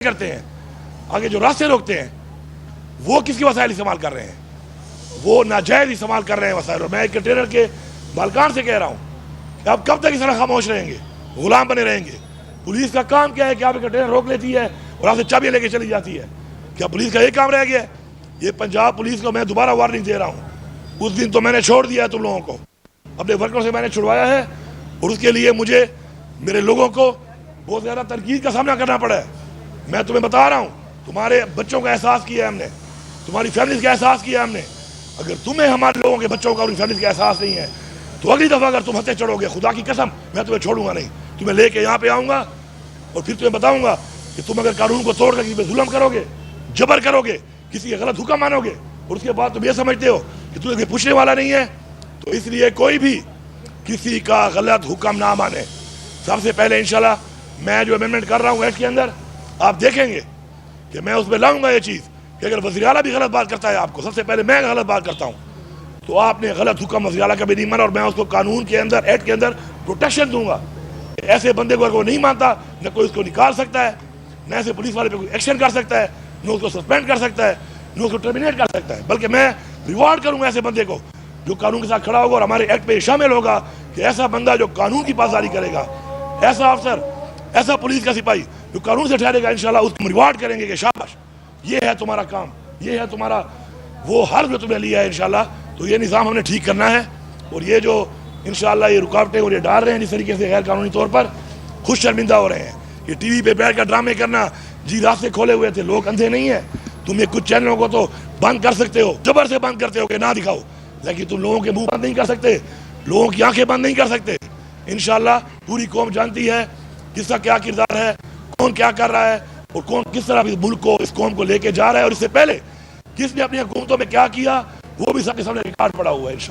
करते हैं, आगे जो रास्ते रोकते हैं, वो किसके वसाइल इस्तेमाल कर रहे हैं? वो नाजायज इस्तेमाल कर रहे हैं वसाइल। और मैं एक कंटेनर के मालकान से कह रहा हूँ कि आप कब तक इस तरह खामोश रहेंगे, गुलाम बने रहेंगे? पुलिस का काम क्या है कि आप एक कंटेनर रोक लेती है और आपसे चाबियां लेके चली जाती है। क्या पुलिस का ये काम रह गया? ये पंजाब पुलिस को मैं दोबारा वार्निंग दे रहा हूँ। उस दिन तो मैंने छोड़ दिया है तुम लोगों को, अपने वर्करों से मैंने छुड़वाया है, और उसके लिए मुझे मेरे लोगों को बहुत ज़्यादा तनकीद का सामना करना पड़ा है। मैं तुम्हें बता रहा हूँ, तुम्हारे बच्चों का एहसास किया है हमने, तुम्हारी फैमिली का एहसास किया है हमने। अगर तुम्हें हमारे लोगों के बच्चों का और फैमिली का एहसास नहीं है, तो अगली दफ़ा अगर तुम हंसते चढ़ोगे, खुदा की कसम मैं तुम्हें छोड़ूंगा नहीं। तुम्हें लेके यहाँ पे आऊँगा और फिर तुम्हें बताऊँगा कि तुम अगर कानून को तोड़ कर किसी पे जुल्म करोगे, जबर करोगे, किसी का गलत हुक्म मानोगे, और उसके बाद तुम ये समझते हो कि तुम्हें पूछने वाला नहीं है, तो इसलिए कोई भी किसी का गलत हुक्म ना माने। सबसे पहले इंशाल्लाह मैं जो अमेंडमेंट कर रहा हूँ एक्ट के अंदर, आप देखेंगे कि मैं उसमें लाऊंगा ये चीज़ कि अगर वज़ीर आला भी गलत बात करता है आपको, सबसे पहले मैं गलत बात करता हूँ, तो आपने गलत हुक्म वज़ीर आला का भी नहीं माना, और मैं उसको कानून के अंदर एक्ट के अंदर प्रोटेक्शन दूंगा। ऐसे बंदे को अगर वो नहीं मानता, न कोई उसको निकाल सकता है, न ऐसे पुलिस वाले पे कोई एक्शन कर सकता है, न उसको सस्पेंड कर सकता है, न उसको टर्मिनेट कर सकता है, बल्कि मैं रिवॉर्ड करूंगा ऐसे बंदे को जो कानून के साथ खड़ा होगा और हमारे एक्ट पे शामिल होगा कि ऐसा बंदा जो कानून की पासदारी करेगा, ऐसा अफसर, ऐसा पुलिस का सिपाही जो कानून से ठहरेगा, इंशाल्लाह उसको रिवॉर्ड करेंगे कि शाबाश, ये है तुम्हारा काम, ये है तुम्हारा वो हर्फ जो तुमने लिया है इंशाल्लाह। तो ये निज़ाम हमने ठीक करना है, और ये जो इंशाल्लाह ये रुकावटें और ये डाल रहे हैं जिस तरीके से गैर कानूनी तौर पर, खुद शर्मिंदा हो रहे हैं। ये टीवी पे बैठ कर ड्रामे करना, जी रास्ते खोले हुए थे, लोग अंधे नहीं है। तुम ये कुछ चैनलों को तो बंद कर सकते हो, जबर से बंद करते हो कि ना दिखाओ, लेकिन तुम लोगों के मुंह बंद नहीं कर सकते, लोगों की आंखें बंद नहीं कर सकते। इंशाल्लाह पूरी कौम जानती है किसका क्या किरदार है, कौन क्या कर रहा है, और कौन किस तरह इस मुल्क को, इस कौम को लेके जा रहा है, और इससे पहले किसने अपनी हुकूमतों में क्या किया, वो भी सबके सामने रिकॉर्ड पड़ा हुआ है इंशाल्लाह।